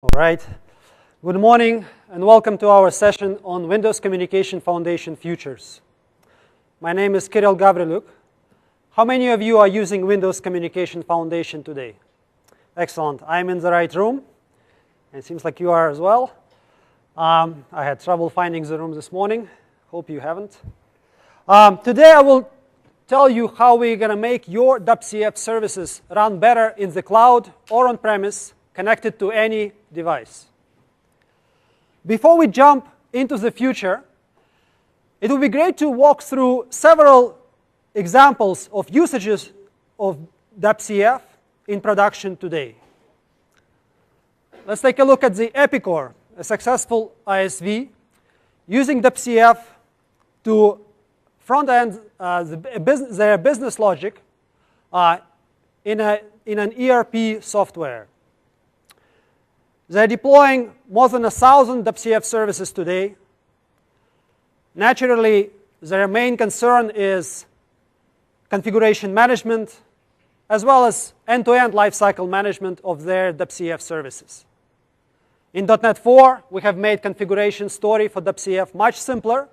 All right. Good morning and welcome to our session on Windows Communication Foundation Futures. My name is Kirill Gavriluk. How many of you are using Windows Communication Foundation today? Excellent. I'm in the right room. And it seems like you are as well. I had trouble finding the room this morning. Hope you haven't. Today I will tell you how we're going to make your WCF services run better in the cloud or on-premise, connected to any device. Before we jump into the future, it would be great to walk through several examples of usages of WCF in production today. Let's take a look at the Epicor, a successful ISV, using WCF to front-end their business logic in an ERP software. They're deploying more than 1,000 WCF services today. Naturally, their main concern is configuration management, as well as end-to-end lifecycle management of their WCF services. In .NET 4, we have made configuration story for WCF much simpler.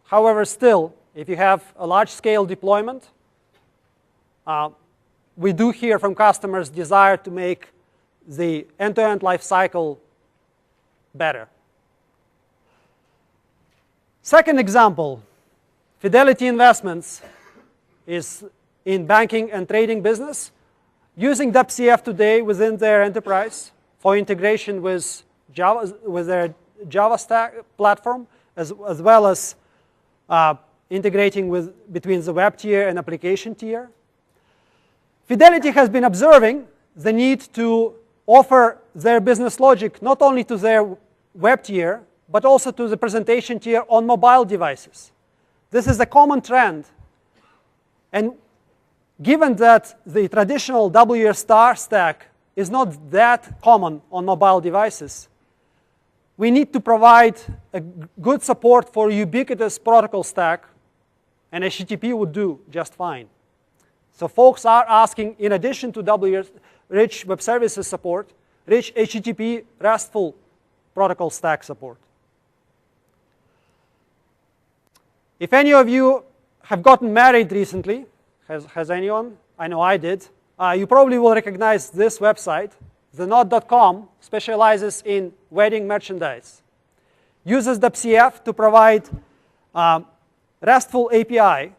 However, still, if you have a large-scale deployment, we do hear from customers' desire to make the end-to-end lifecycle better. Second example, Fidelity Investments is in banking and trading business, using WCF today within their enterprise for integration with Java, with their Java stack platform, as well as integrating between the web tier and application tier. Fidelity has been observing the need to offer their business logic not only to their web tier, but also to the presentation tier on mobile devices. This is a common trend. And given that the traditional WS star stack is not that common on mobile devices, we need to provide a good support for ubiquitous protocol stack, and HTTP would do just fine. So folks are asking, in addition to rich web services support, rich HTTP RESTful protocol stack support. If any of you have gotten married recently, has anyone? I know I did. You probably will recognize this website. TheKnot.com specializes in wedding merchandise. Uses WCF to provide RESTful API.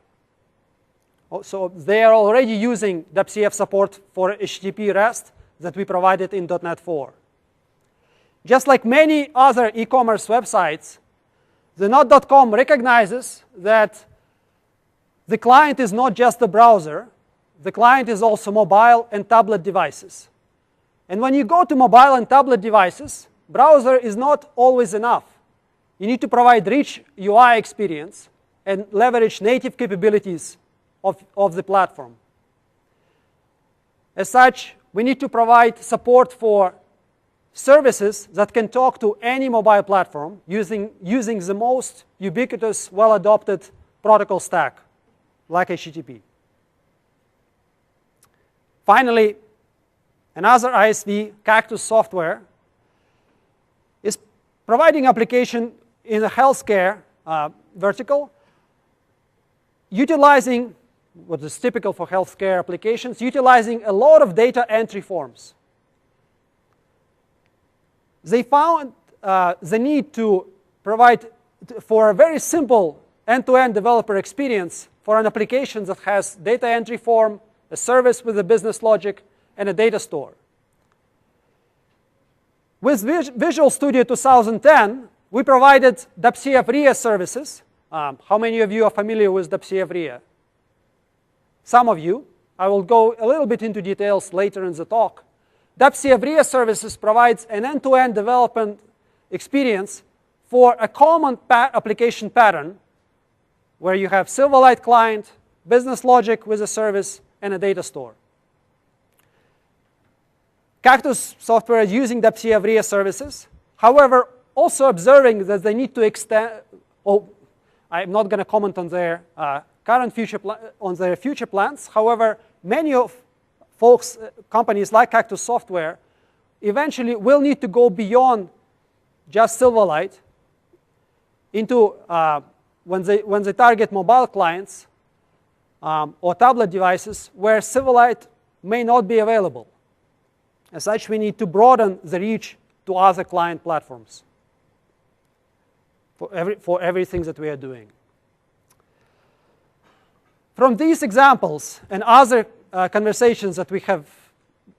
So they are already using WCF support for HTTP REST that we provided in .NET 4. Just like many other e-commerce websites, TheKnot.com recognizes that the client is not just the browser. The client is also mobile and tablet devices. And when you go to mobile and tablet devices, browser is not always enough. You need to provide rich UI experience and leverage native capabilities of the platform. As such, we need to provide support for services that can talk to any mobile platform using the most ubiquitous, well-adopted protocol stack, like HTTP. Finally, another ISV, Cactus Software, is providing application in the healthcare vertical, utilizing what is typical for healthcare applications, utilizing a lot of data entry forms. They found the need to provide for a very simple end-to-end developer experience for an application that has data entry form, a service with a business logic, and a data store. With Visual Studio 2010, we provided WCF RIA services. How many of you are familiar with WCF RIA? Some of you. I will go a little bit into details later in the talk. WCF RIA services provides an end-to-end development experience for a common application pattern where you have Silverlight client, business logic with a service, and a data store. Cactus Software is using WCF RIA services. However, also observing that they need to extend, I'm not going to comment on their future plans. However, many of companies like Cactus Software eventually will need to go beyond just Silverlight into when they target mobile clients or tablet devices where Silverlight may not be available. As such, we need to broaden the reach to other client platforms for everything that we are doing. From these examples and other conversations that we have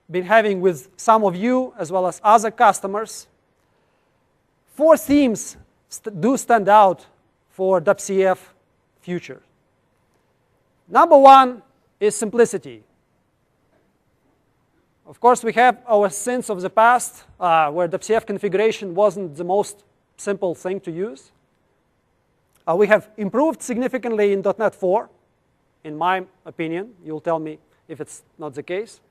been having with some of you as well as other customers, 4 themes do stand out for WCF future. Number 1 is simplicity. Of course, we have our sins of the past where WCF configuration wasn't the most simple thing to use. We have improved significantly in .NET 4, in my opinion. You'll tell me if it's not the case.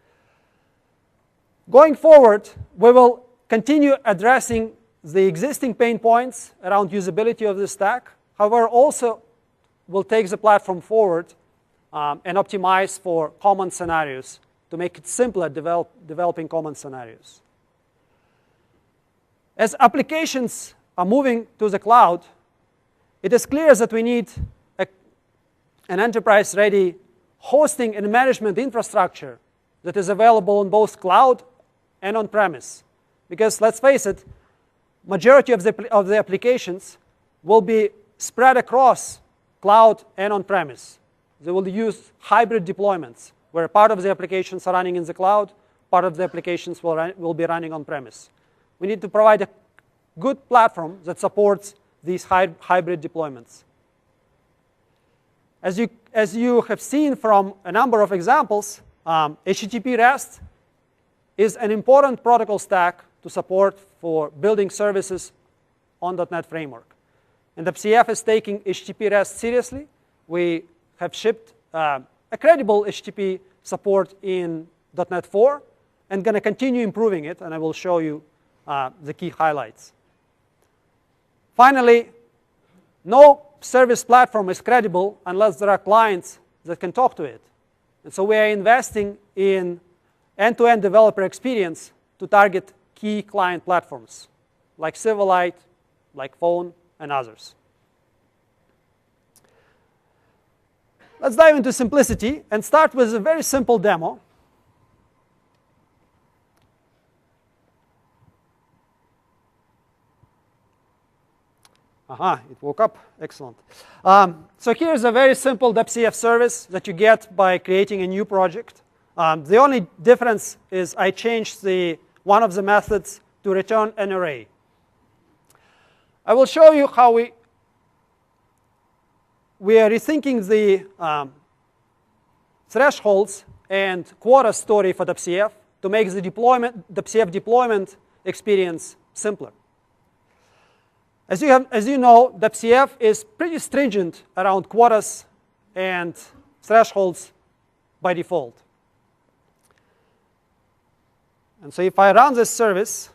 Going forward, we will continue addressing the existing pain points around usability of the stack. However, also we'll take the platform forward and optimize for common scenarios to make it simpler developing common scenarios. As applications are moving to the cloud, it is clear that we need an enterprise-ready hosting and management infrastructure that is available on both cloud and on-premise. Because let's face it, majority of the applications will be spread across cloud and on-premise. They will use hybrid deployments, where part of the applications are running in the cloud, part of the applications will be running on-premise. We need to provide a good platform that supports these hybrid deployments. As you have seen from a number of examples, HTTP REST is an important protocol stack to support for building services on .NET Framework. And WCF is taking HTTP REST seriously. We have shipped a credible HTTP support in .NET 4 and going to continue improving it, and I will show you the key highlights. Finally, no service platform is credible unless there are clients that can talk to it. And so we are investing in end-to-end developer experience to target key client platforms like Silverlight, like Phone, and others. Let's dive into simplicity and start with a very simple demo. It woke up. Excellent. So here's a very simple WCF service that you get by creating a new project. The only difference is I changed one of the methods to return an array. I will show you how we are rethinking the thresholds and quota story for WCF to make the WCF deployment experience simpler. As you know, WCF is pretty stringent around quotas and thresholds by default. And so if I run this service,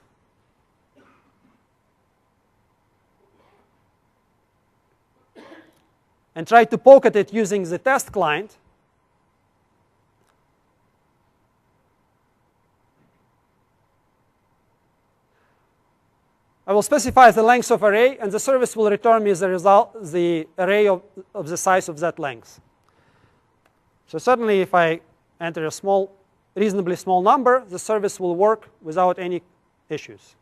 and try to poke at it using the test client, I will specify the length of array, and the service will return me as a result the array of the size of that length. So certainly, if I enter a reasonably small number, the service will work without any issues.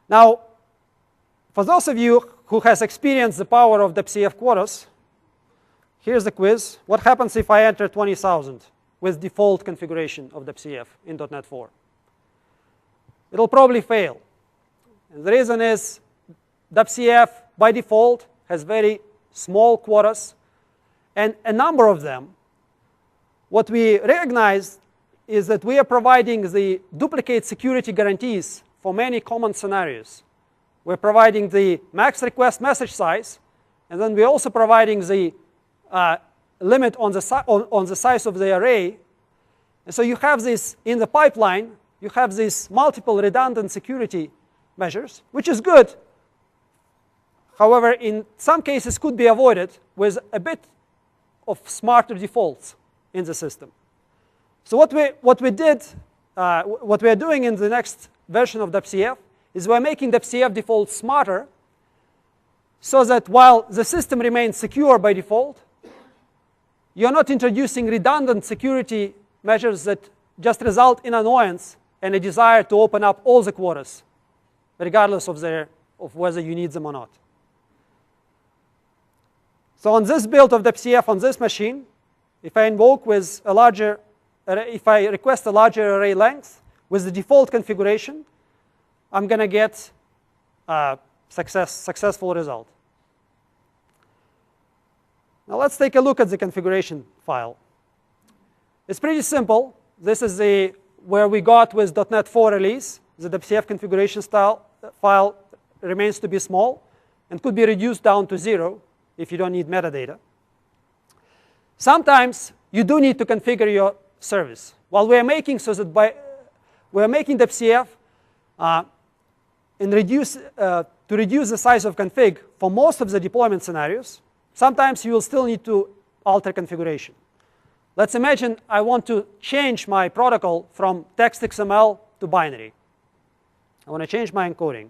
Now, for those of you who has experienced the power of WCF quotas, here's the quiz. What happens if I enter 20,000 with default configuration of WCF in .NET 4? It'll probably fail. And the reason is WCF, by default, has very small quotas, and a number of them. What we recognize is that we are providing the duplicate security guarantees for many common scenarios. We're providing the max request message size, and then we're also providing the limit on the size of the array. And so you have this in the pipeline, you have these multiple redundant security measures, which is good. However, in some cases could be avoided with a bit of smarter defaults in the system. So what we did, what we are doing in the next version of WebCF is we're making WebCF default smarter, so that while the system remains secure by default, you're not introducing redundant security measures that just result in annoyance and a desire to open up all the quotas, regardless of whether you need them or not. So on this build of WebCF on this machine, if I request a larger array length with the default configuration, I'm going to get a successful result. Now let's take a look at the configuration file. It's pretty simple. This is where we got with .NET 4 release. The WebCF configuration file remains to be small and could be reduced down to 0 if you don't need metadata. Sometimes you do need to configure your service. While we're making we're making WebCF to reduce the size of config for most of the deployment scenarios, sometimes you will still need to alter configuration. Let's imagine I want to change my protocol from text XML to binary. I want to change my encoding.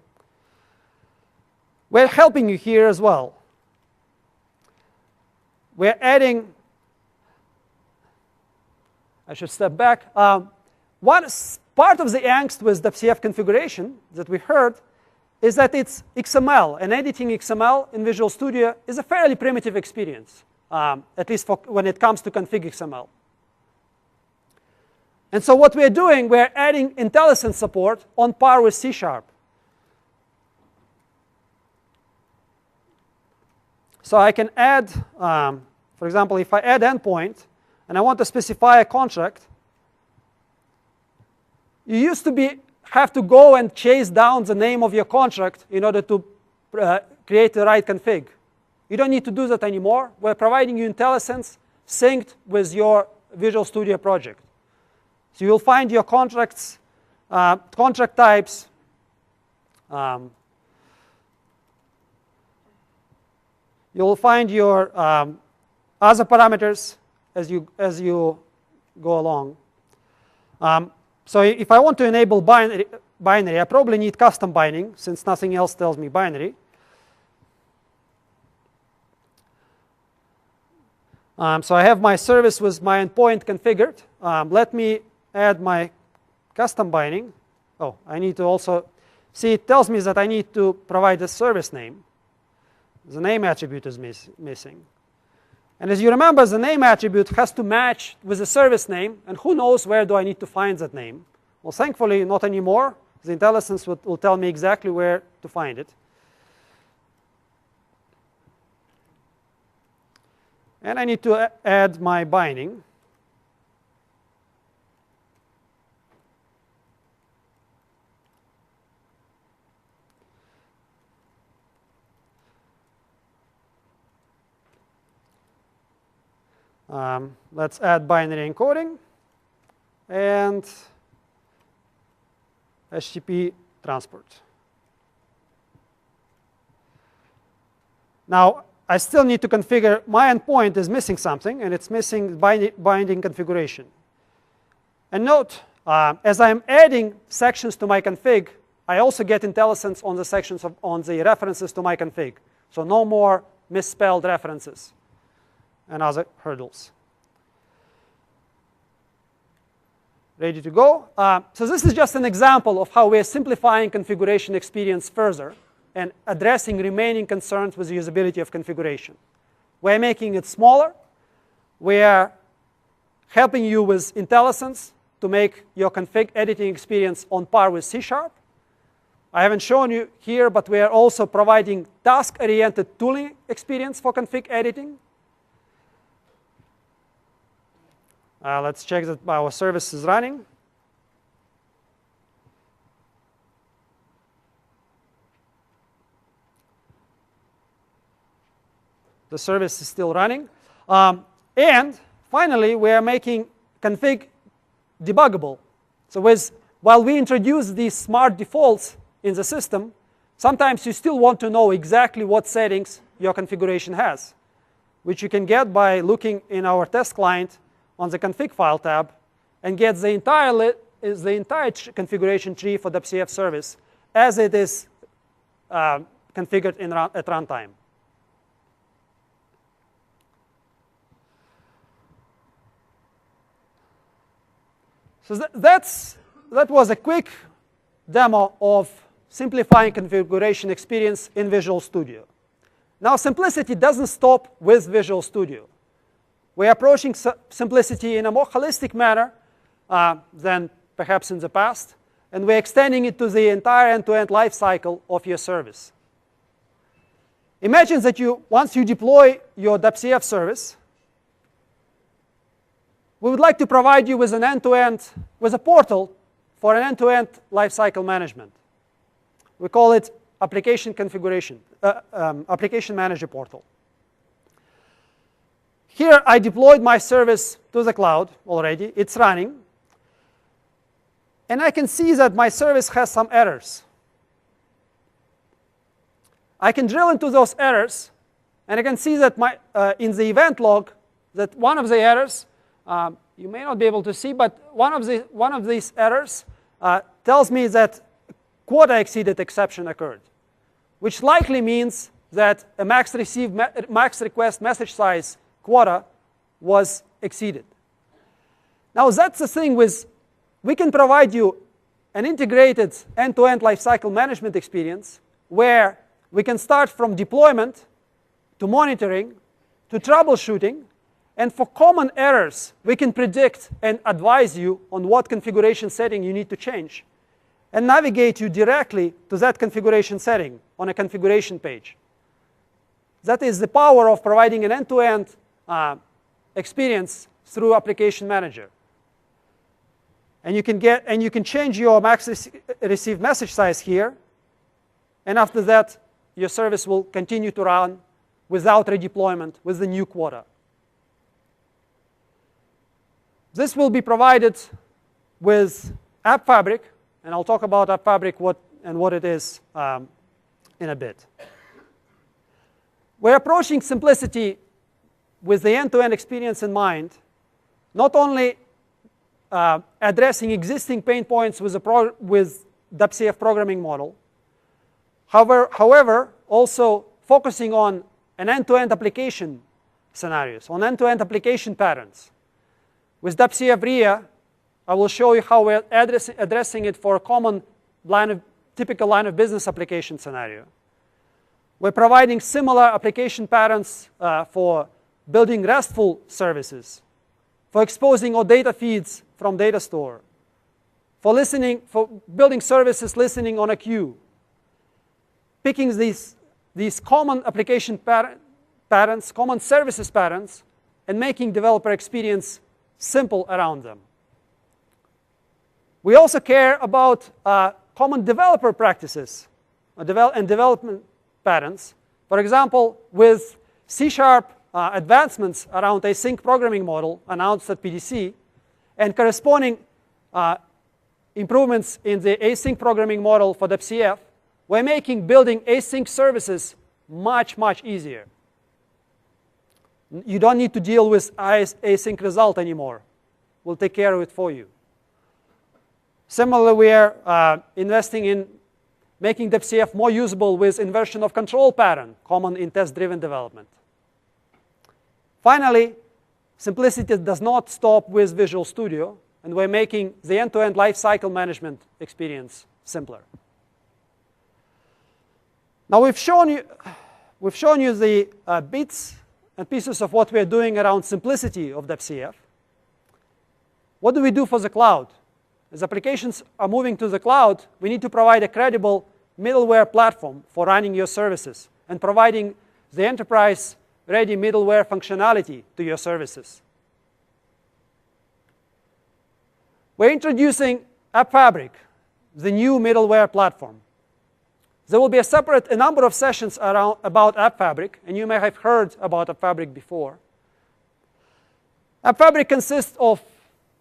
We're helping you here as well. We're adding, I should step back. One part of the angst with WebCF configuration that we heard is that it's XML, and editing XML in Visual Studio is a fairly primitive experience, at least when it comes to config XML. And so what we're doing, we're adding IntelliSense support on par with C#. So I can add, for example, if I add endpoint, and I want to specify a contract, you used to have to go and chase down the name of your contract in order to create the right config. You don't need to do that anymore. We're providing you IntelliSense synced with your Visual Studio project. So you'll find your contracts, contract types, you'll find your other parameters as you go along. So if I want to enable binary, I probably need custom binding, since nothing else tells me binary. So I have my service with my endpoint configured. Let me add my custom binding. Oh, I need to also see, it tells me that I need to provide a service name. The name attribute is missing. And as you remember, the name attribute has to match with the service name, and who knows where do I need to find that name? Well, thankfully, not anymore. The IntelliSense will tell me exactly where to find it. And I need to add my binding. Let's add binary encoding and HTTP transport. Now, I still need to configure, my endpoint is missing something, and it's missing binding configuration. And note, as I'm adding sections to my config, I also get IntelliSense on the sections on the references to my config. So no more misspelled references and other hurdles. Ready to go? So this is just an example of how we're simplifying configuration experience further and addressing remaining concerns with the usability of configuration. We're making it smaller. We're helping you with IntelliSense to make your config editing experience on par with C#. I haven't shown you here, but we are also providing task-oriented tooling experience for config editing. Let's check that our service is running. The service is still running. And finally, we are making config debuggable. So while we introduce these smart defaults in the system, sometimes you still want to know exactly what settings your configuration has, which you can get by looking in our test client on the config file tab and gets the entire configuration tree for the WCF service as it is configured at runtime. So that was a quick demo of simplifying configuration experience in Visual Studio. Now, simplicity doesn't stop with Visual Studio. We're approaching simplicity in a more holistic manner than perhaps in the past, and we're extending it to the entire end-to-end life cycle of your service. Imagine that once you deploy your WCF service, we would like to provide you with an with a portal for an end-to-end lifecycle management. We call it application configuration, application manager portal. Here, I deployed my service to the cloud already. It's running. And I can see that my service has some errors. I can drill into those errors, and I can see that in the event log, that one of the errors, you may not be able to see, but one of these errors tells me that quota exceeded exception occurred, which likely means that a max request message size quota was exceeded. Now, that's the thing with, we can provide you an integrated end-to-end lifecycle management experience where we can start from deployment to monitoring to troubleshooting, and for common errors, we can predict and advise you on what configuration setting you need to change and navigate you directly to that configuration setting on a configuration page. That is the power of providing an end-to-end experience through Application Manager. And you can change your max received message size here, and after that, your service will continue to run without redeployment with the new quota. This will be provided with App Fabric, and I'll talk about App Fabric what it is in a bit. We're approaching simplicity with the end-to-end experience in mind, not only addressing existing pain points with WCF programming model, however, also focusing on an end-to-end application scenarios, on end-to-end application patterns. With WCF RIA, I will show you how we're addressing it for a common typical line of business application scenario. We're providing similar application patterns for building RESTful services, for exposing all data feeds from data store, for building services listening on a queue, picking these common application patterns, common services patterns, and making developer experience simple around them. We also care about common developer practices and development patterns. For example, with C# advancements around async programming model announced at PDC, and corresponding improvements in the async programming model for WCF, we're making building async services much, much easier. You don't need to deal with async result anymore. We'll take care of it for you. Similarly, we are investing in making WCF more usable with inversion of control pattern, common in test-driven development. Finally, simplicity does not stop with Visual Studio, and we're making the end-to-end lifecycle management experience simpler. Now, we've shown you the bits and pieces of what we're doing around simplicity of WCF. What do we do for the cloud? As applications are moving to the cloud, we need to provide a credible middleware platform for running your services and providing the enterprise-ready middleware functionality to your services. We're introducing App Fabric, the new middleware platform. There will be a number of sessions about App Fabric, and you may have heard about App Fabric before. App Fabric consists of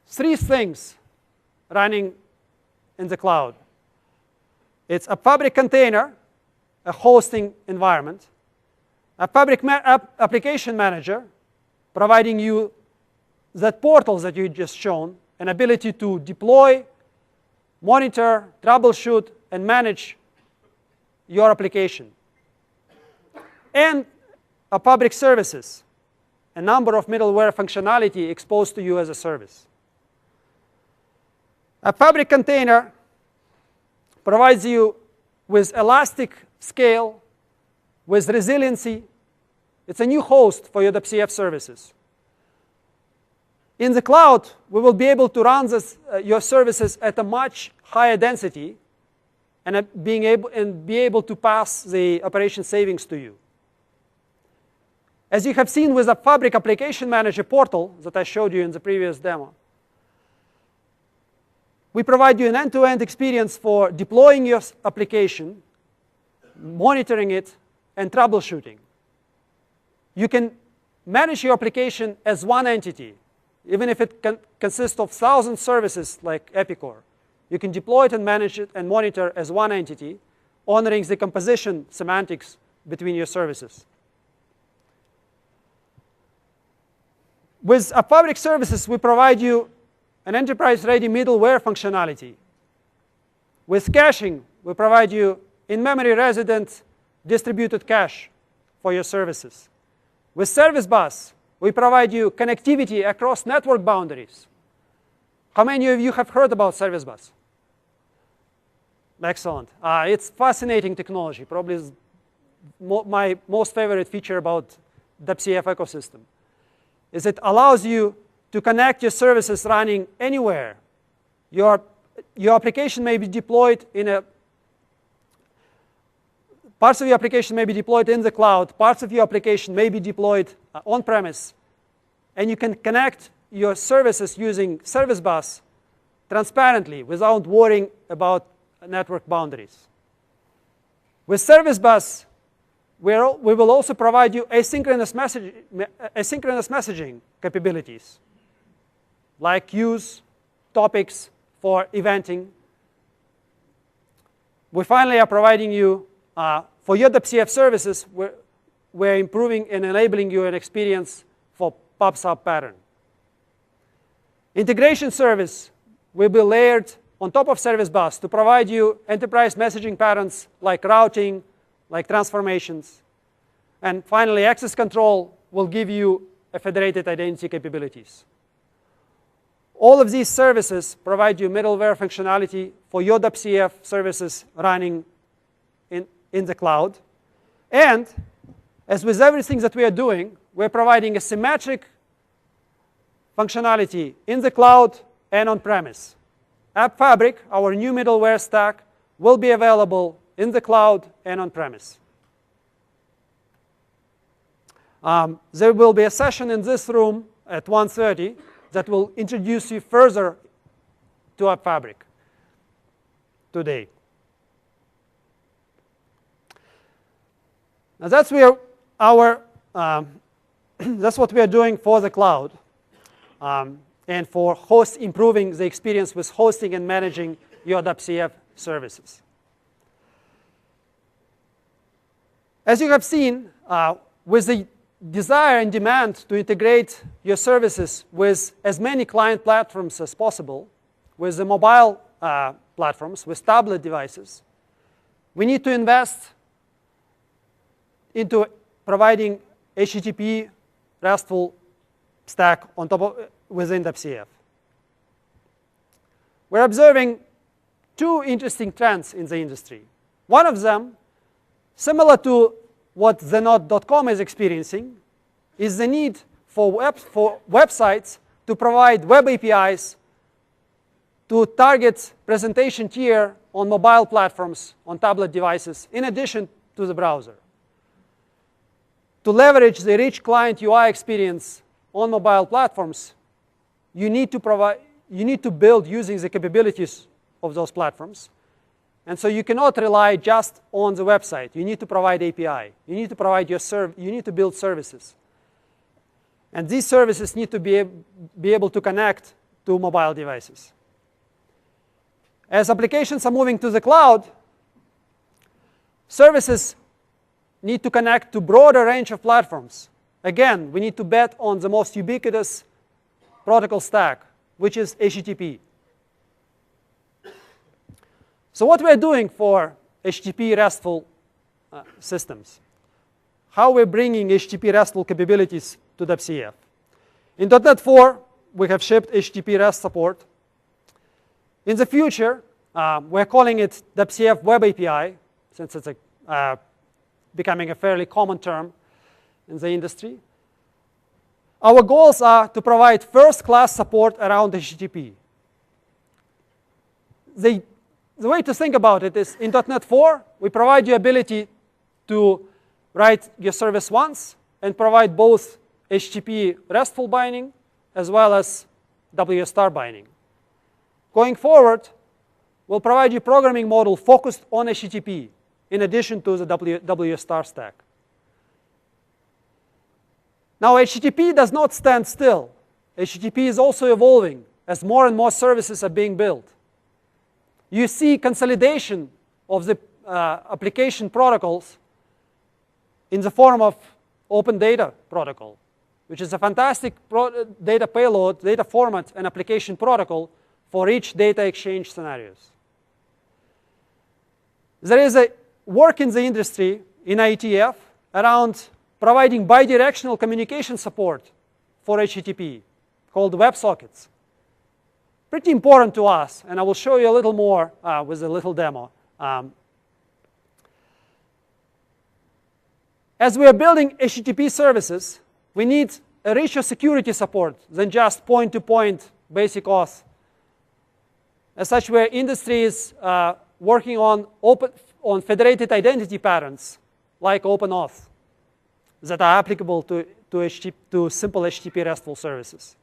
3 things running in the cloud. It's a Fabric container, a hosting environment, a Fabric application manager, providing you that portal that you just shown an ability to deploy, monitor, troubleshoot, and manage your application. And Fabric services, a number of middleware functionality exposed to you as a service. A Fabric container provides you with elastic scale, with resiliency. It's a new host for your WCF services. In the cloud, we will be able to run your services at a much higher density and be able to pass the operation savings to you. As you have seen with the Fabric Application Manager portal that I showed you in the previous demo, we provide you an end-to-end experience for deploying your application, monitoring it, and troubleshooting. You can manage your application as one entity, even if it consists of 1,000 services like Epicor. You can deploy it and manage it and monitor as one entity, honoring the composition semantics between your services. With Fabric services, we provide you an enterprise-ready middleware functionality. With caching, we provide you in-memory resident distributed cache for your services. With Service Bus, we provide you connectivity across network boundaries. How many of you have heard about Service Bus? Excellent. It's fascinating technology. Probably is my most favorite feature about WCF ecosystem. Is it allows you to connect your services running anywhere. Your application may be deployed parts of your application may be deployed in the cloud, parts of your application may be deployed on-premise, and you can connect your services using Service Bus transparently without worrying about network boundaries. With Service Bus, we will also provide you asynchronous messaging capabilities, like queues, topics for eventing. We finally are providing you, for your WCF services, we're improving and enabling you an experience for PubSub pattern. Integration service will be layered on top of Service Bus to provide you enterprise messaging patterns like routing, like transformations. And finally, access control will give you a federated identity capabilities. All of these services provide you middleware functionality for your WCF services running in the cloud. And as with everything that we are doing, we're providing a symmetric functionality in the cloud and on-premise. App Fabric, our new middleware stack, will be available in the cloud and on-premise. There will be a session in this room at 1:30 that will introduce you further to App Fabric today. Now that's what we are doing for the cloud and for improving the experience with hosting and managing your WCF services. As you have seen, with the desire and demand to integrate your services with as many client platforms as possible, with the mobile platforms, with tablet devices, we need to invest into providing HTTP RESTful stack on top of within WCF. We're observing two interesting trends in the industry. One of them, similar to what Zenode.com is experiencing, is the need for websites to provide web APIs to target presentation tier on mobile platforms, on tablet devices, in addition to the browser. To leverage the rich client UI experience on mobile platforms, you need to build using the capabilities of those platforms. And so you cannot rely just on the website. You need to provide API. You need to provide you need to build services. And these services need to be able to connect to mobile devices. As applications are moving to the cloud, services need to connect to broader range of platforms. Again, we need to bet on the most ubiquitous protocol stack, which is HTTP. So what we're doing for HTTP RESTful systems, how we're bringing HTTP RESTful capabilities to WebCF. In .NET 4, we have shipped HTTP REST support. In the future, we're calling it WebCF Web API, since it's becoming a fairly common term in the industry. Our goals are to provide first-class support around HTTP. The way to think about it is in .NET 4, we provide you ability to write your service once and provide both HTTP RESTful binding as well as WSTAR binding. Going forward, we'll provide you programming model focused on HTTP in addition to the WSTAR stack. Now, HTTP does not stand still. HTTP is also evolving as more and more services are being built. You see consolidation of the application protocols in the form of Open Data Protocol, which is a fantastic data payload, data format, and application protocol for each data exchange scenarios. There is a work in the industry, in IETF, around providing bidirectional communication support for HTTP, called WebSockets. Pretty important to us, and I will show you a little more with a little demo. As we are building HTTP services, we need a richer security support than just point-to-point basic auth. As such, where industry is working on federated identity patterns like OpenAuth that are applicable to simple HTTP RESTful services.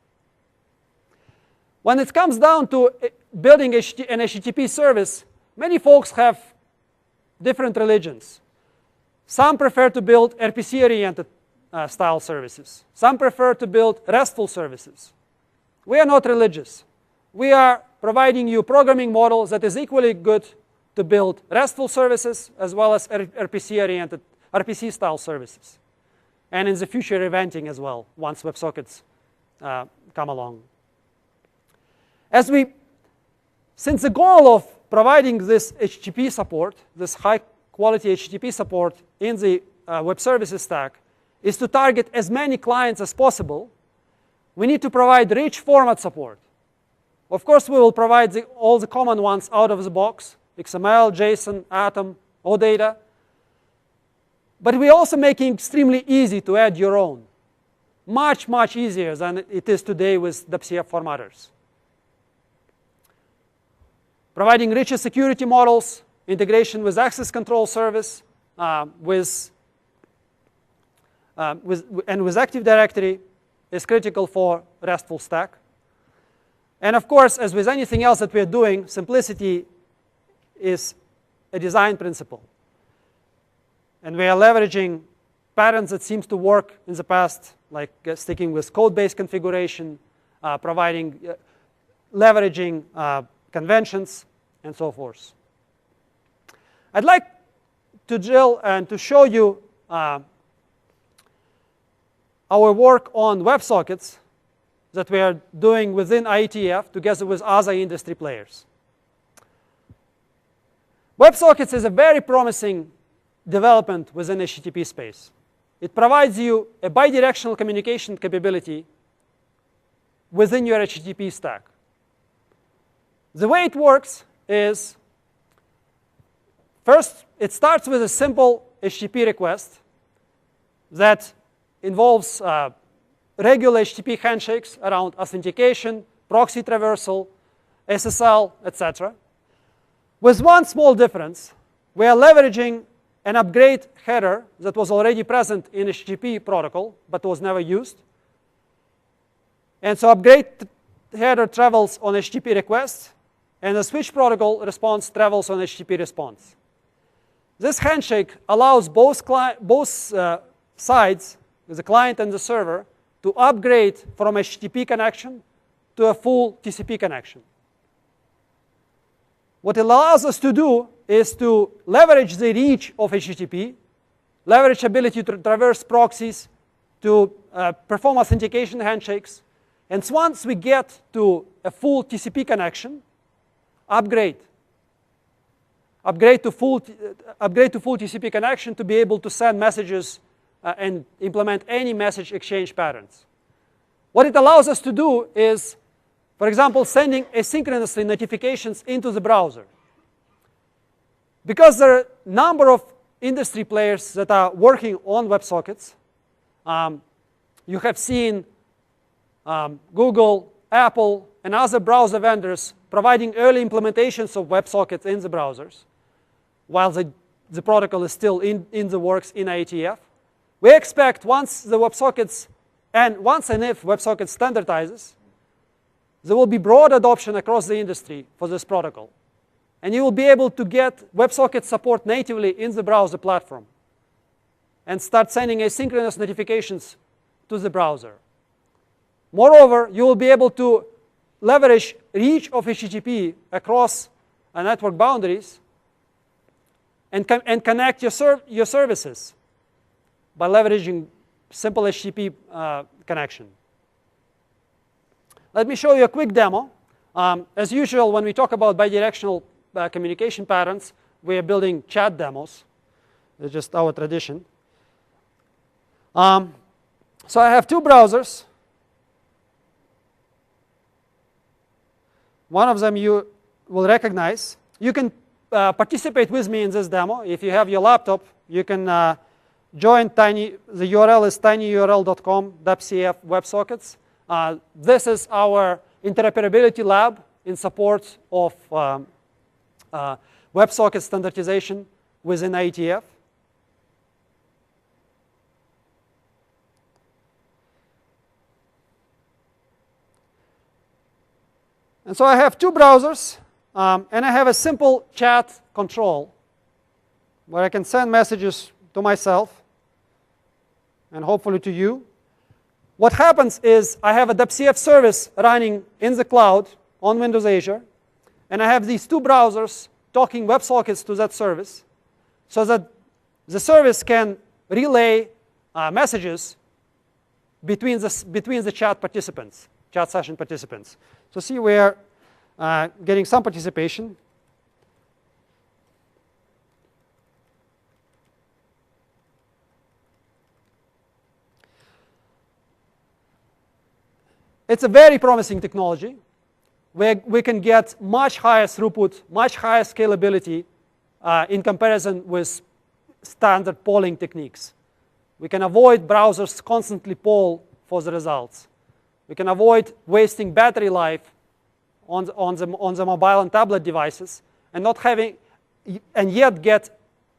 When it comes down to building an HTTP service, many folks have different religions. Some prefer to build RPC-oriented style services. Some prefer to build RESTful services. We are not religious. We are providing you programming models that is equally good to build RESTful services as well as RPC-oriented, RPC-style services. And in the future, eventing as well, once WebSockets come along. Since the goal of providing this HTTP support, this high-quality HTTP support in the web services stack, is to target as many clients as possible, we need to provide rich format support. Of course, we will provide all the common ones out of the box, XML, JSON, Atom, OData. But we're also making it extremely easy to add your own. Much, much easier than it is today with WebCF formatters. Providing richer security models, integration with access control service, and with Active Directory is critical for RESTful stack. And of course, as with anything else that we're doing, simplicity is a design principle. And we are leveraging patterns that seems to work in the past, like sticking with code-based configuration, leveraging conventions, and so forth. I'd like to drill and to show you our work on WebSockets that we are doing within IETF together with other industry players. WebSockets is a very promising development within HTTP space. It provides you a bidirectional communication capability within your HTTP stack. The way it works is, first, it starts with a simple HTTP request that involves regular HTTP handshakes around authentication, proxy traversal, SSL, etc. With one small difference, we are leveraging an upgrade header that was already present in HTTP protocol, but was never used. And so upgrade header travels on HTTP request, and the switch protocol response travels on HTTP response. This handshake allows both sides, the client and the server, to upgrade from HTTP connection to a full TCP connection. What it allows us to do is to leverage the reach of HTTP, leverage ability to traverse proxies, to perform authentication handshakes, And once we get to a full TCP connection, upgrade to full TCP connection to be able to send messages and implement any message exchange patterns. What it allows us to do is, for example, sending asynchronously notifications into the browser. Because there are a number of industry players that are working on WebSockets, you have seen Google, Apple, and other browser vendors providing early implementations of WebSockets in the browsers, while the protocol is still in the works in IETF. We expect once and if WebSockets standardizes, there will be broad adoption across the industry for this protocol. And you will be able to get WebSocket support natively in the browser platform and start sending asynchronous notifications to the browser. Moreover, you will be able to leverage reach of HTTP across network boundaries and connect your services by leveraging simple HTTP connection. Let me show you a quick demo. As usual, when we talk about bidirectional communication patterns, we are building chat demos. It's just our tradition. So I have two browsers. One of them you will recognize. You can participate with me in this demo. If you have your laptop, you can join Tiny. The URL is tinyurl.com/wcf WebSockets. This is our interoperability lab in support of WebSocket standardization within IETF. And so I have two browsers, and I have a simple chat control where I can send messages to myself and hopefully to you. What happens is I have a WebCF service running in the cloud on Windows Azure, and I have these two browsers talking WebSockets to that service so that the service can relay messages between the chat session participants. So see, we are getting some participation. It's a very promising technology where we can get much higher throughput, much higher scalability in comparison with standard polling techniques. We can avoid browsers constantly poll for the results. We can avoid wasting battery life on the mobile and tablet devices and yet get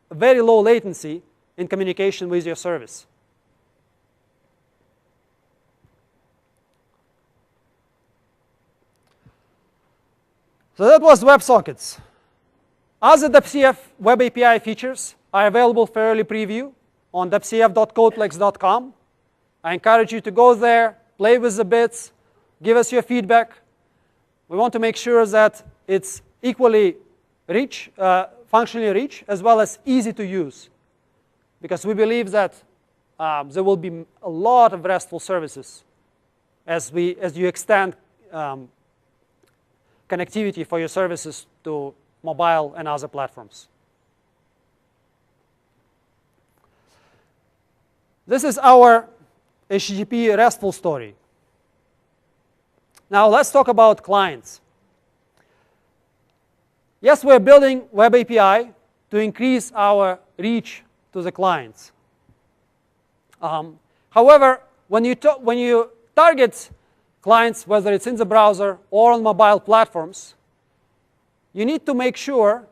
very low latency in communication with your service. So that was WebSockets. Other WebCF Web API features are available for early preview on webcf.codeplex.com. I encourage you to go there, play with the bits, give us your feedback. We want to make sure that it's equally rich, functionally rich, as well as easy to use. Because we believe that there will be a lot of RESTful services as you extend connectivity for your services to mobile and other platforms. This is our HTTP RESTful story. Now let's talk about clients. Yes, we're building Web API to increase our reach to the clients. However, when you target clients, whether it's in the browser or on mobile platforms, you need to make sure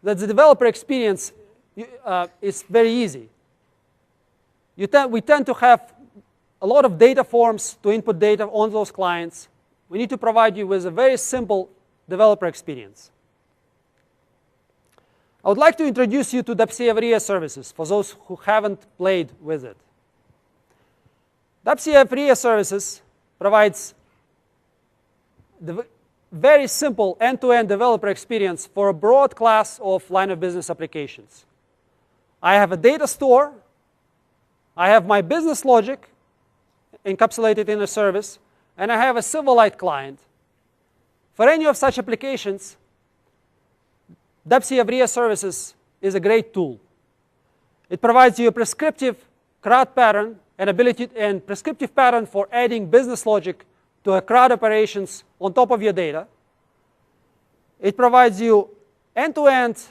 that the developer experience is very easy. We tend to have a lot of data forms to input data on those clients. We need to provide you with a very simple developer experience. I would like to introduce you to WebCF RIA services for those who haven't played with it. WebCF RIA services provides the very simple end-to-end developer experience for a broad class of line of business applications. I have a data store. I have my business logic encapsulated in a service. and I have a Silverlight client. For any of such applications, Depth CF services is a great tool. It provides you a prescriptive CRUD pattern and prescriptive pattern for adding business logic to a CRUD operations on top of your data. It provides you end-to-end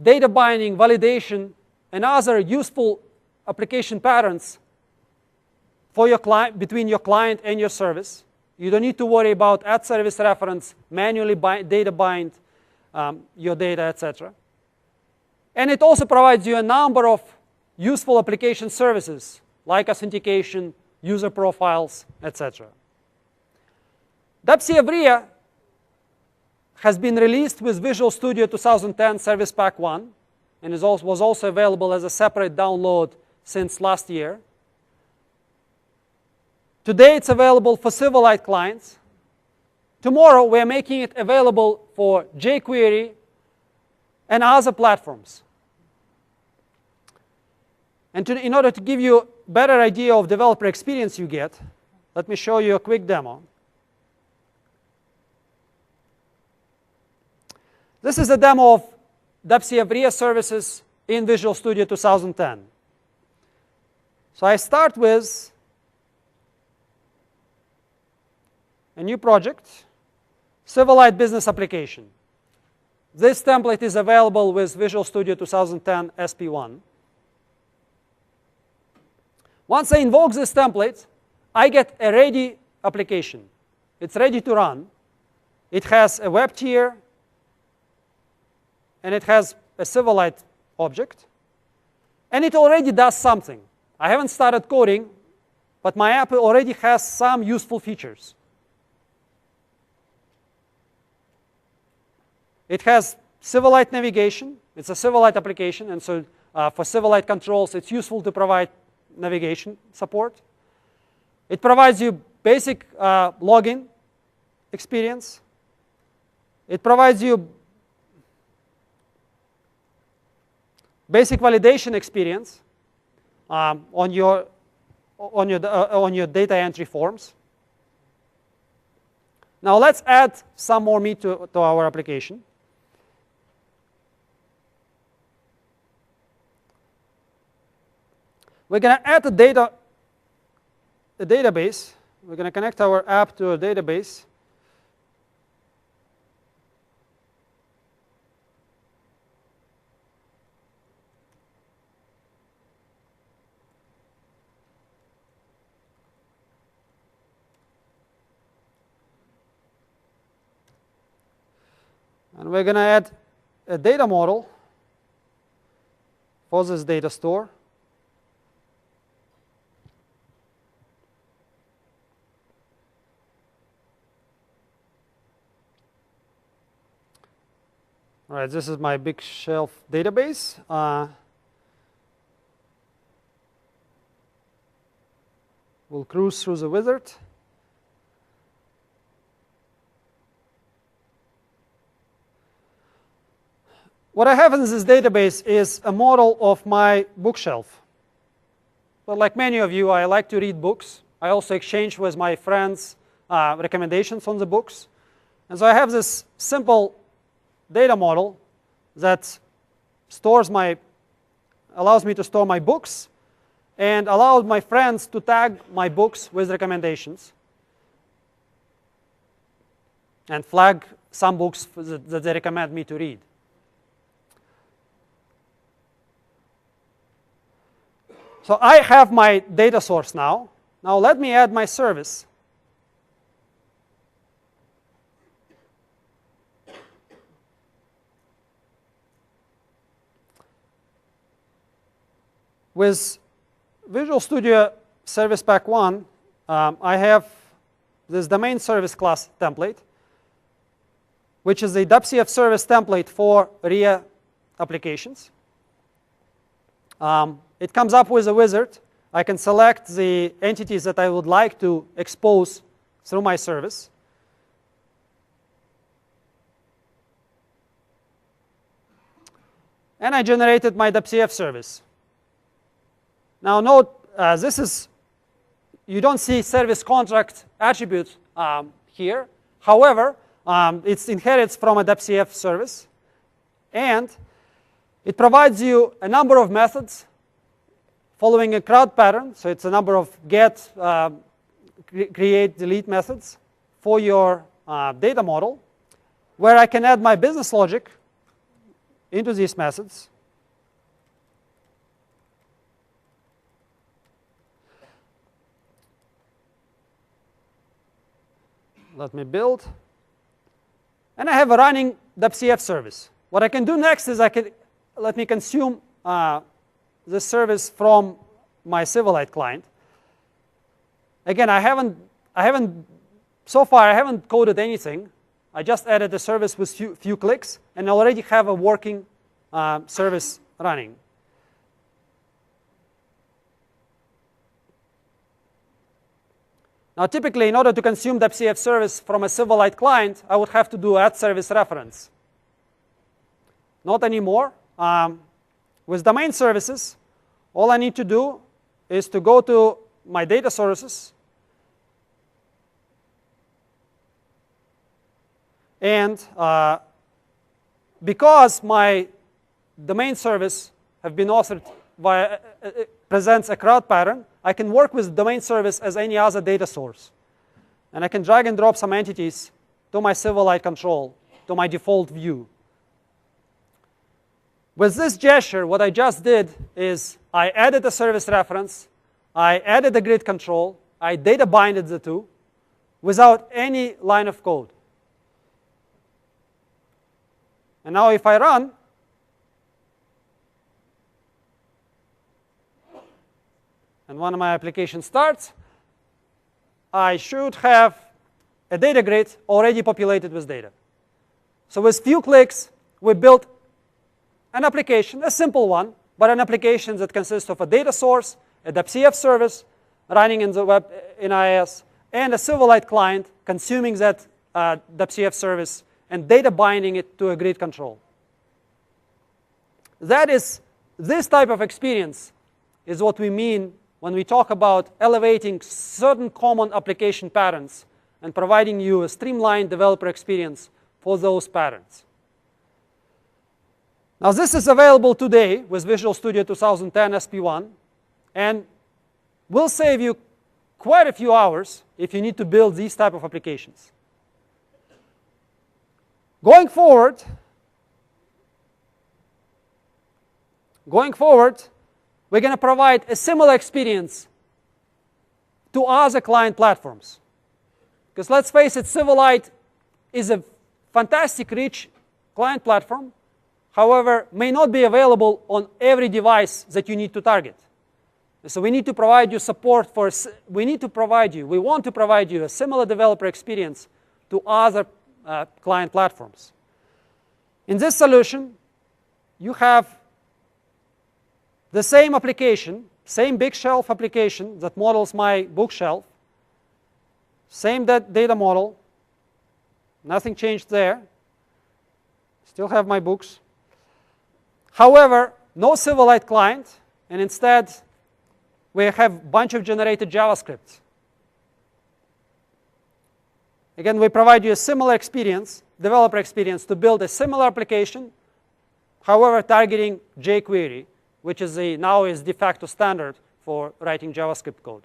data binding, validation, and other useful application patterns for your client, between your client and your service. You don't need to worry about add service reference, manually data bind your data, etc. And it also provides you a number of useful application services like authentication, user profiles, etc. Depth CF has been released with Visual Studio 2010 Service Pack 1 and was also available as a separate download since last year. Today it's available for Silverlight clients. Tomorrow we're making it available for jQuery and other platforms. And in order to give you a better idea of developer experience you get, let me show you a quick demo. This is a demo of Depth CF services in Visual Studio 2010. So I start with a new project, Silverlight Business Application. This template is available with Visual Studio 2010 SP1. Once I invoke this template, I get a ready application. It's ready to run. It has a web tier, and it has a Silverlight object. And it already does something. I haven't started coding, but my app already has some useful features. It has Silverlight navigation. It's a Silverlight application, and so for Silverlight controls, it's useful to provide navigation support. It provides you basic login experience. It provides you basic validation experience on your data entry forms. Now let's add some more meat to our application. We're going to add a database. We're going to connect our app to a database. And we're going to add a data model for this data store. All right, this is my big shelf database. We'll cruise through the wizard. What I have in this database is a model of my bookshelf. But like many of you, I like to read books. I also exchange with my friends recommendations on the books. And so I have this simple data model that allows me to store my books and allows my friends to tag my books with recommendations and flag some books that they recommend me to read. So I have my data source now. Now let me add my service. With Visual Studio Service Pack 1, I have this domain service class template, which is a Depth CF service template for RIA applications. It comes up with a wizard. I can select the entities that I would like to expose through my service. And I generated my Depth CF service. Now note, you don't see service contract attribute here. However, it inherits from a DepCF service. And it provides you a number of methods following a CRUD pattern. So it's a number of get, create, delete methods for your data model, where I can add my business logic into these methods. Let me build. And I have a running DepCF service. What I can do next is let me consume the service from my Silverlight client. Again, so far I haven't coded anything. I just added the service with few clicks and already have a working service running. Now, typically, in order to consume DepCF service from a Silverlight client, I would have to do add service reference. Not anymore. With domain services, all I need to do is to go to my data sources and because my domain service have been authored via presents a CRUD pattern, I can work with domain service as any other data source. And I can drag and drop some entities to my Silverlight control, to my default view. With this gesture, what I just did is I added a service reference, I added a grid control, I data binded the two without any line of code. And now if I run, and one of my applications starts, I should have a data grid already populated with data. So with few clicks, we built an application, a simple one, but an application that consists of a data source, a DepCF service running in the web in IIS, and a Silverlight client consuming that DepCF service and data binding it to a grid control. This type of experience is what we mean when we talk about elevating certain common application patterns and providing you a streamlined developer experience for those patterns. Now, this is available today with Visual Studio 2010 SP1, and will save you quite a few hours if you need to build these type of applications. Going forward, we're going to provide a similar experience to other client platforms. Because let's face it, Silverlight is a fantastic, rich client platform. However, may not be available on every device that you need to target. So we need to provide you support for, we want to provide you a similar developer experience to other client platforms. In this solution, you have the same application, same big shelf application that models my bookshelf, same data model, nothing changed there, still have my books. However, no Silverlight client, and instead we have a bunch of generated JavaScript. Again, we provide you a similar experience, developer experience, to build a similar application, however, targeting jQuery, which is now is de facto standard for writing JavaScript code.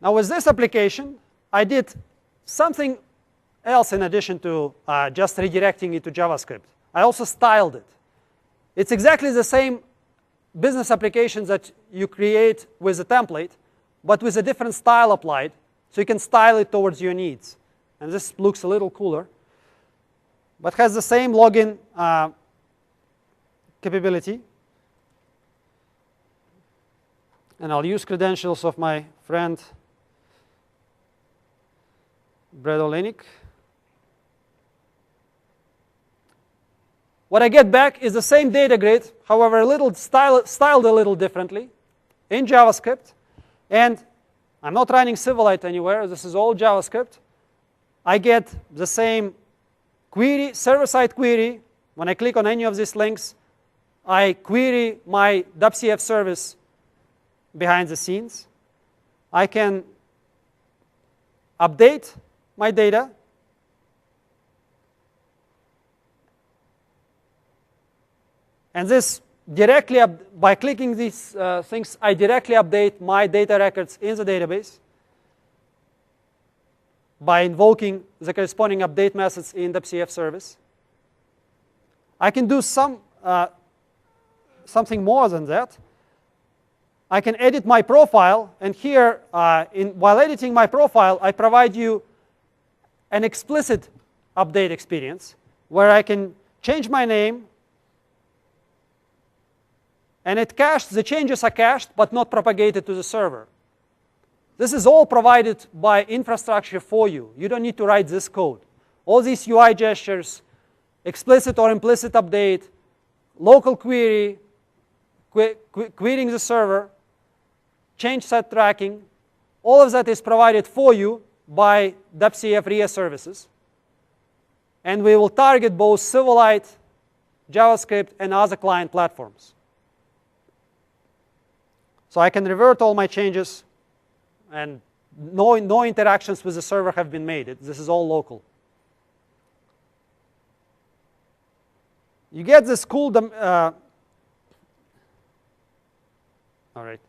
Now, with this application, I did something else in addition to just redirecting it to JavaScript. I also styled it. It's exactly the same business application that you create with a template, but with a different style applied, so you can style it towards your needs. And this looks a little cooler, but has the same login capability. And I'll use credentials of my friend Brad Olenek. What I get back is the same data grid, however, a little styled a little differently in JavaScript. And I'm not running Silverlight anywhere. This is all JavaScript. I get the same query, server-side query. When I click on any of these links, I query my WCF service behind the scenes. I can update my data. And this directly, by clicking these things, I directly update my data records in the database by invoking the corresponding update methods in the WCF service. I can do something more than that. I can edit my profile, and here, while editing my profile, I provide you an explicit update experience where I can change my name, and the changes are cached but not propagated to the server. This is all provided by infrastructure for you. You don't need to write this code. All these UI gestures, explicit or implicit update, local query, querying the server, change set tracking, all of that is provided for you by WCF RIA services. And we will target both Silverlight, JavaScript, and other client platforms. So I can revert all my changes, and no interactions with the server have been made. This is all local. You get this cool, all right.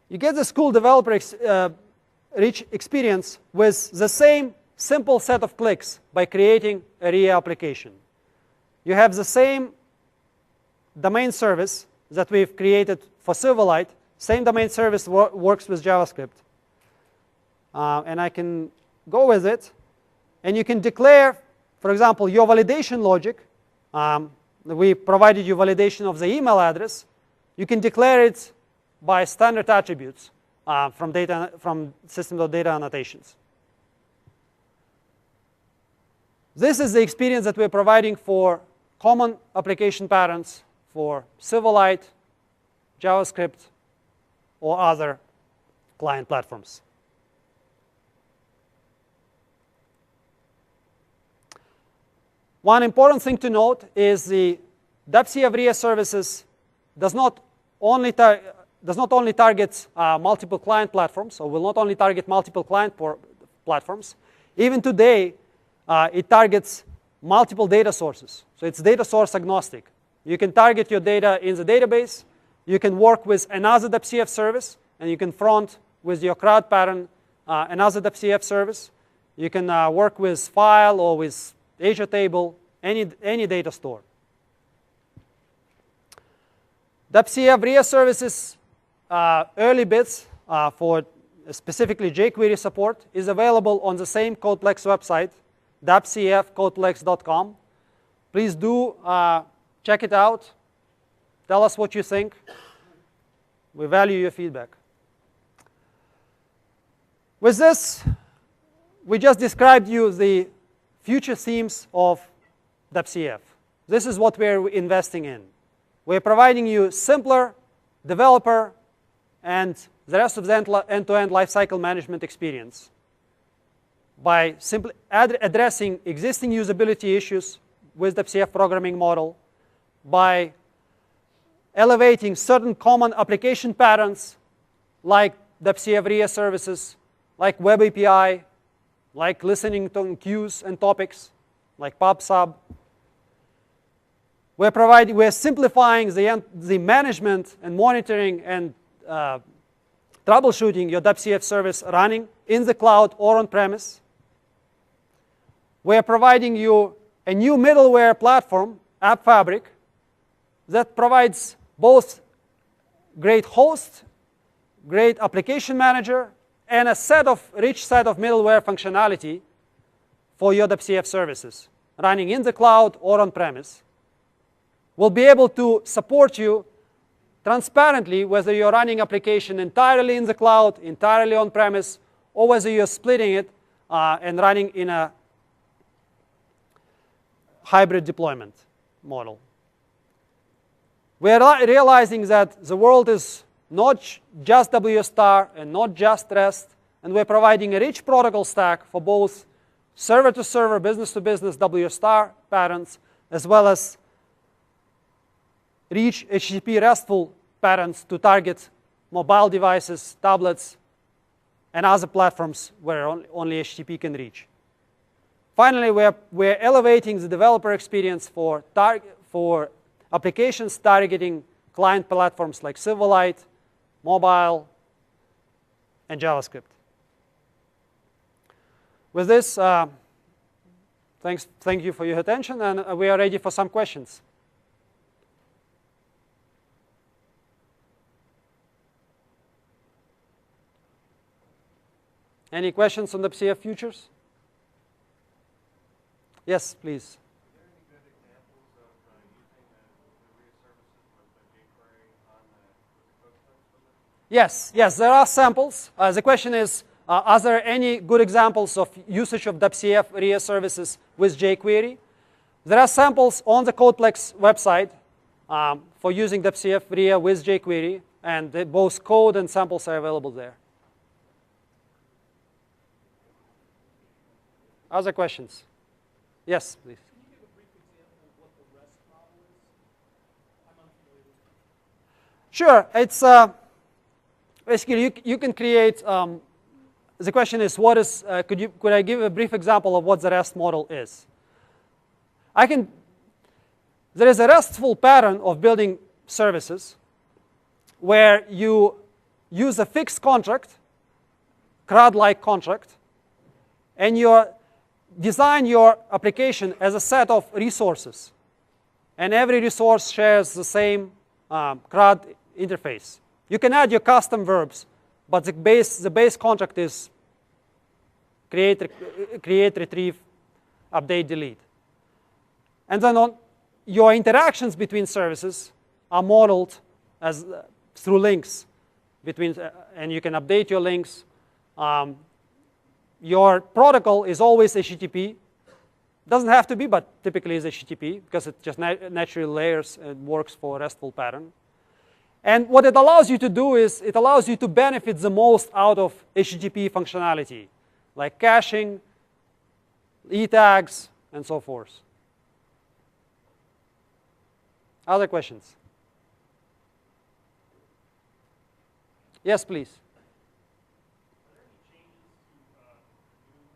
You get this cool developer rich experience with the same simple set of clicks by creating a RIA application. You have the same domain service that we've created for Silverlight. Same domain service works with JavaScript. And I can go with it. And you can declare, for example, your validation logic. We provided you validation of the email address. You can declare it by standard attributes from system.data annotations. This is the experience that we're providing for common application patterns for Silverlight, JavaScript, or other client platforms. One important thing to note is the WCF RIA services does not only target multiple client platforms, or will not only target multiple client platforms. Even today, it targets multiple data sources. So it's data source agnostic. You can target your data in the database. You can work with another WCF service, and you can front with your CRUD pattern another WCF service. You can work with file or with Azure Table, any data store. WCF RIA services early bits for specifically jQuery support is available on the same Codeplex website, wcfcodeplex.com. Please do check it out. Tell us what you think. We value your feedback. With this, we just described you the future themes of WCF. This is what we're investing in. We're providing you simpler developer and the rest of the end-to-end lifecycle management experience by simply addressing existing usability issues with the WCF programming model, by elevating certain common application patterns like WCF RIA services, like Web API, like listening to queues and topics, like PubSub. We're simplifying the management and monitoring and troubleshooting your WCF service running in the cloud or on-premise. We're providing you a new middleware platform, AppFabric, that provides both great host, great application manager, and a rich set of middleware functionality for your WCF services running in the cloud or on-premise. We'll be able to support you transparently whether you're running application entirely in the cloud, entirely on-premise, or whether you're splitting it and running in a hybrid deployment model. We're realizing that the world is not just WS Star and not just REST, and we're providing a rich protocol stack for both server-to-server, business-to-business WSTAR patterns, as well as rich HTTP RESTful patterns to target mobile devices, tablets, and other platforms where only HTTP can reach. Finally, we're elevating the developer experience for applications targeting client platforms like Silverlight, mobile, and JavaScript. With this, thank you for your attention, and we are ready for some questions. Any questions on the WCF futures? Yes, please. Are there any good examples of using the RIA services with jQuery on the code types? Yes, there are samples. The question is, are there any good examples of usage of WCF RIA services with jQuery? There are samples on the Codeplex website for using WCF RIA with jQuery, and both code and samples are available there. Other questions? Yes, please. Can you give a brief example of what the REST model is? I'm unfamiliar with it. Sure. It's basically you can create. The question is, what is? Could I give a brief example of what the REST model is? There is a RESTful pattern of building services where you use a fixed contract, CRUD-like contract, and you design your application as a set of resources. And every resource shares the same CRUD interface. You can add your custom verbs, but the base contract is create, retrieve, update, delete. And then your interactions between services are modeled as through links and you can update your links. Your protocol is always HTTP. Doesn't have to be, but typically is HTTP because it just naturally layers and works for a RESTful pattern. And what it allows you to do is it allows you to benefit the most out of HTTP functionality, like caching, e-tags, and so forth. Other questions? Yes, please. Are there any changes to new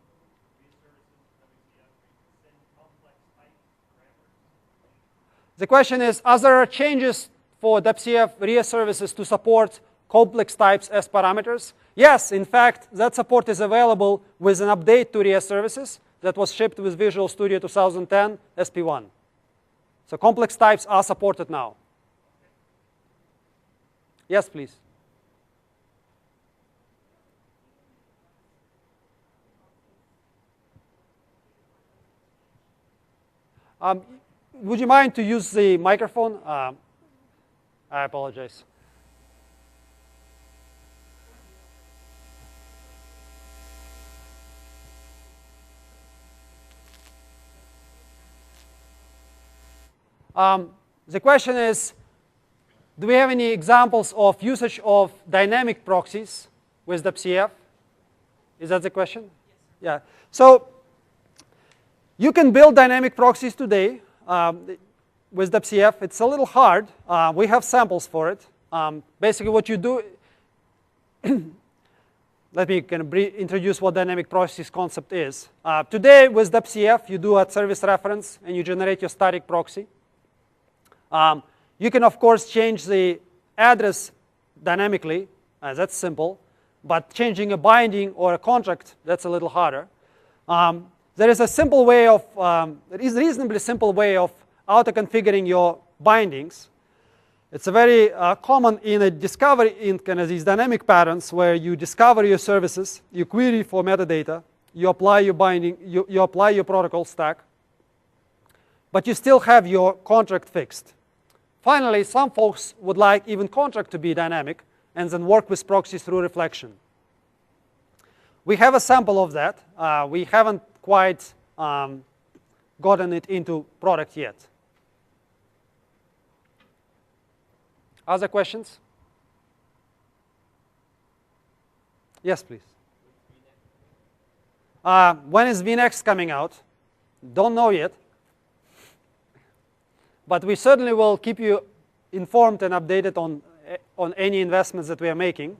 RIA services to WCF where you can send complex type parameters? The question is, are there changes for WCF RIA services to support complex types as parameters? Yes, in fact, that support is available with an update to RIA services that was shipped with Visual Studio 2010 SP1. So complex types are supported now. Yes, please. Would you mind to use the microphone? I apologize. The question is, do we have any examples of usage of dynamic proxies with WCF? Is that the question? Yes. Yeah. So you can build dynamic proxies today with WCF. It's a little hard. We have samples for it. Basically, what you do, let me kind of introduce what dynamic proxies concept is. Today, with WCF, you do a service reference, and you generate your static proxy. You can, of course, change the address dynamically. That's simple. But changing a binding or a contract, that's a little harder. There is a simple way of, there is a reasonably simple way of auto-configuring your bindings. It's a very common in a discovery in kind of these dynamic patterns where you discover your services, you query for metadata, you apply your binding, you apply your protocol stack, but you still have your contract fixed. Finally, some folks would like even contract to be dynamic and then work with proxies through reflection. We have a sample of that. We haven't quite gotten it into product yet. Other questions? Yes, please. When is VNext coming out? Don't know yet. But we certainly will keep you informed and updated on any investments that we are making,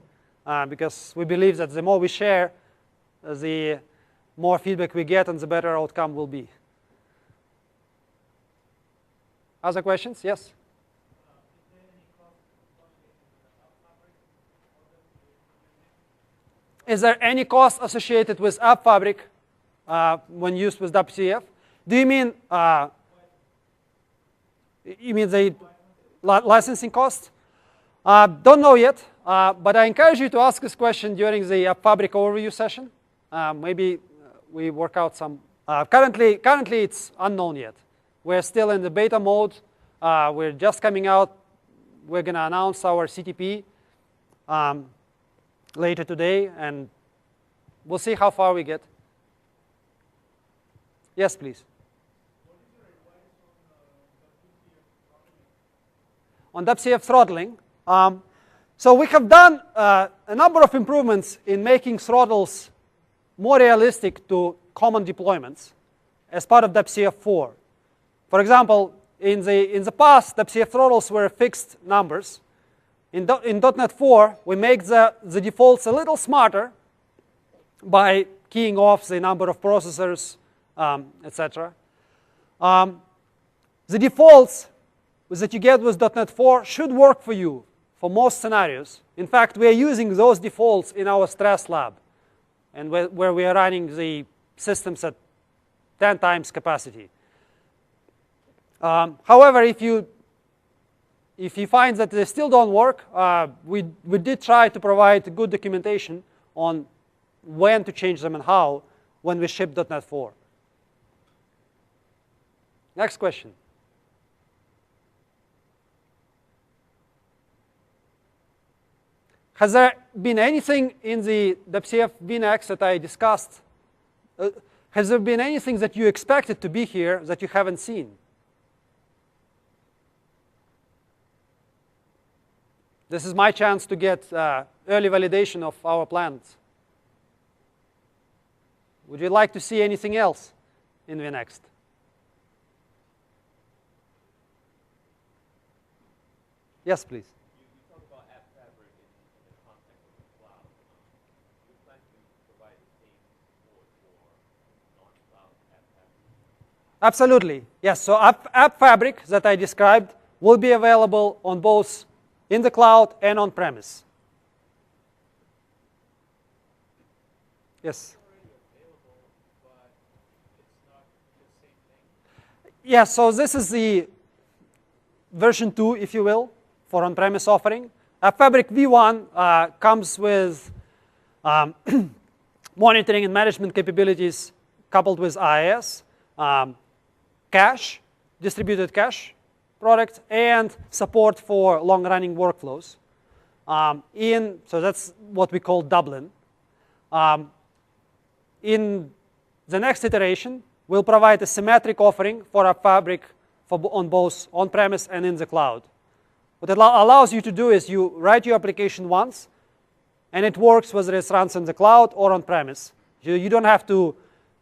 because we believe that the more we share, the more feedback we get and the better outcome will be. Other questions? Yes? Is there any cost associated with AppFabric when used with WCF? Do you mean the licensing cost? Don't know yet, but I encourage you to ask this question during the AppFabric overview session. Maybe we work out some. Currently, it's unknown yet. We're still in the beta mode. We're just coming out. We're going to announce our CTP later today, and we'll see how far we get. Yes, please. On WCF throttling. So we have done a number of improvements in making throttles more realistic to common deployments as part of WCF 4. For example, in the past, WCF throttles were fixed numbers. In .NET 4, we make the defaults a little smarter by keying off the number of processors, etc. The defaults that you get with .NET 4 should work for you for most scenarios. In fact, we are using those defaults in our stress lab, and where we are running the systems at 10 times capacity. However, if you find that they still don't work, we did try to provide good documentation on when to change them and how when we ship .NET 4. Next question. Has there been anything in the WCF VNext that I discussed? Has there been anything that you expected to be here that you haven't seen? This is my chance to get early validation of our plans. Would you like to see anything else in VNext? Yes, please. You talk about AppFabric in the context of the cloud. Do you plan to provide the same support for non-cloud AppFabric? Absolutely. Yes. So AppFabric that I described will be available on both in the cloud and on-premise. Yes? Yes, so this is the version 2, if you will, for on-premise offering. AppFabric V1 comes with monitoring and management capabilities coupled with IIS, cache, distributed cache product, and support for long-running workflows. So that's what we call Dublin. In the next iteration, we'll provide a symmetric offering for AppFabric on both on-premise and in the cloud. What it allows you to do is you write your application once, and it works whether it runs in the cloud or on-premise. You don't have to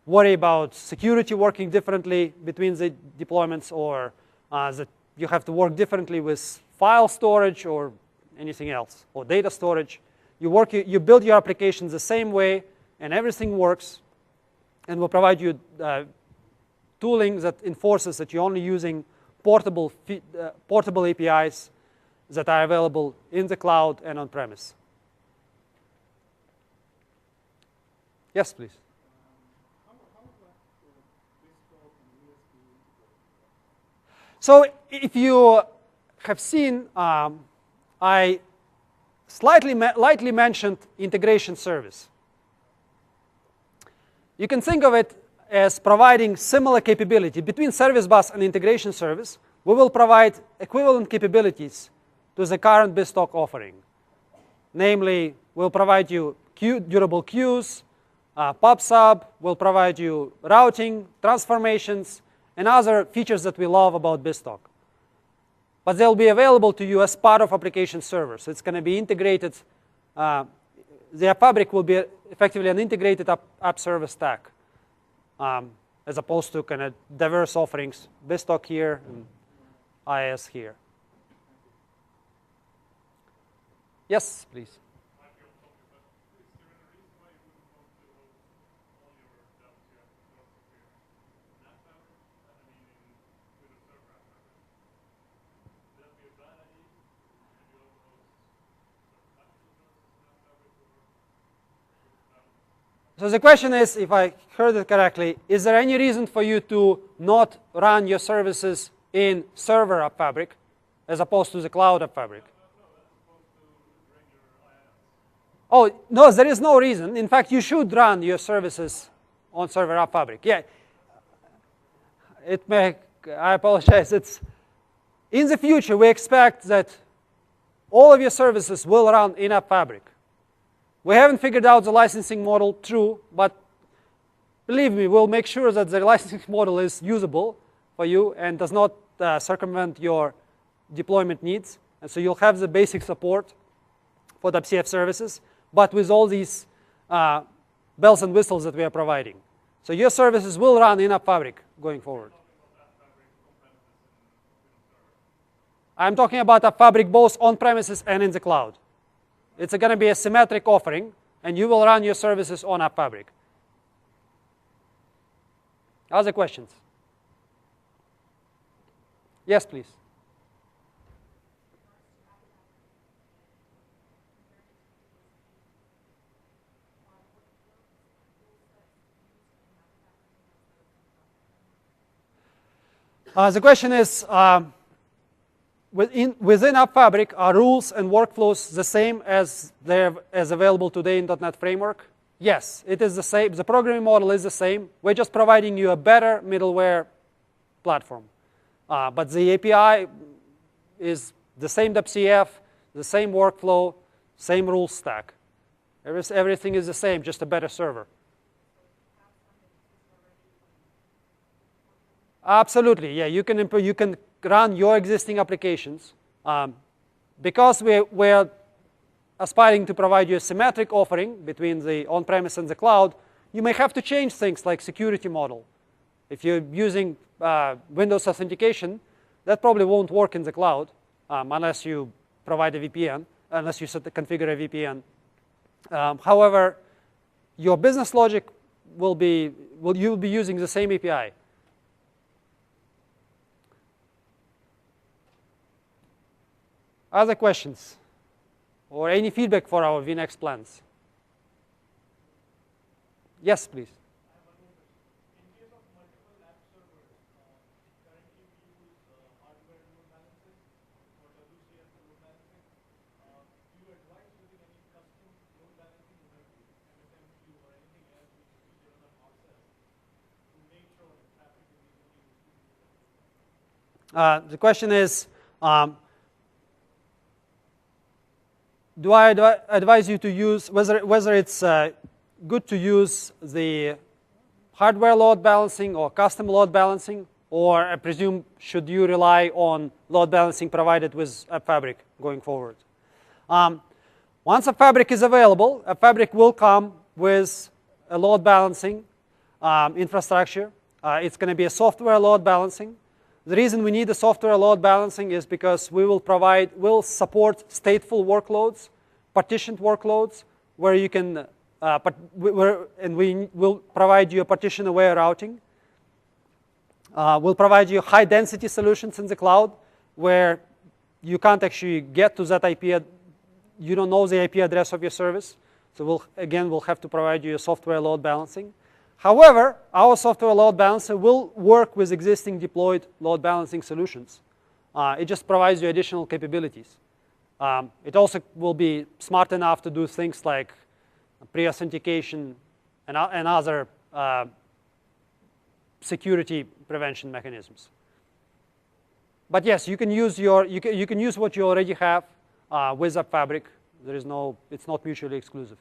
worry about security working differently between the deployments, or that you have to work differently with file storage or anything else, or data storage. You build your applications the same way, and everything works. And we'll provide you tooling that enforces that you're only using portable APIs that are available in the cloud and on-premise. Yes, please. So if you have seen, I lightly mentioned integration service. You can think of it as providing similar capability. Between Service Bus and integration service, we will provide equivalent capabilities to the current BizTalk offering. Namely, we'll provide you durable queues, PubSub, we'll provide you routing, transformations, and other features that we love about BizTalk. But they'll be available to you as part of application servers. So it's going to be integrated the App Fabric will be effectively an integrated app service stack, as opposed to kind of diverse offerings, BizTalk here and IIS here. Yes, please. Might be off topic, but is there any reason why you wouldn't want to host all your WCF philosophy in App Fabric? I mean, with a server App Fabric? Would that be a bad idea? Should you also host some batches of services in App Fabric, or So the question is, if I heard it correctly, is there any reason for you to not run your services in server App Fabric as opposed to the cloud App Fabric? Oh, no, there is no reason. In fact, you should run your services on server App Fabric. Yeah. I apologize. In the future, we expect that all of your services will run in App Fabric. We haven't figured out the licensing model, true, but believe me, we'll make sure that the licensing model is usable for you and does not circumvent your deployment needs. And so you'll have the basic support for WCF services, but with all these bells and whistles that we are providing. So your services will run in App Fabric going forward. I'm talking about App Fabric both on-premises and in the cloud. It's going to be a symmetric offering, and you will run your services on App Fabric. Other questions? Yes, please. The question is, within App Fabric, are rules and workflows the same as available today in .NET Framework? Yes, it is the same. The programming model is the same. We're just providing you a better middleware platform. But the API is the same WCF, the same workflow, same rule stack. Everything is the same, just a better server. Absolutely, yeah. You can run your existing applications. Because we're aspiring to provide you a symmetric offering between the on-premise and the cloud, you may have to change things like security model. If you're using Windows authentication, that probably won't work in the cloud unless you provide a VPN, unless you configure a VPN. However, your business logic you'll be using the same API. Other questions? Or any feedback for our vNext plans? Yes, please. in case of multiple app servers, currently we use hardware load balancing or WCF load balancing. Do you advise using any custom load balancing like MSMQ or anything else which is featured on the process to make sure that traffic is easily distributed? The question is, do I advise you to use, whether it's good to use the hardware load balancing or custom load balancing, or I presume should you rely on load balancing provided with App Fabric going forward? Once App Fabric is available, App Fabric will come with a load balancing infrastructure. It's going to be a software load balancing. The reason we need the software load balancing is because we'll support stateful workloads, partitioned workloads, where you can, and we will provide you a partition-aware routing. We'll provide you high-density solutions in the cloud, where you can't actually get to that IP. You don't know the IP address of your service. So we'll have to provide you a software load balancing. However, our software load balancer will work with existing deployed load balancing solutions. It just provides you additional capabilities. It also will be smart enough to do things like pre-authentication and other security prevention mechanisms. But yes, you can use what you already have with App Fabric. It's not mutually exclusive.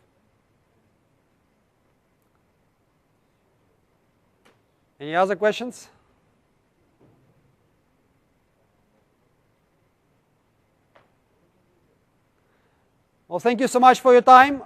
Any other questions? Well, thank you so much for your time.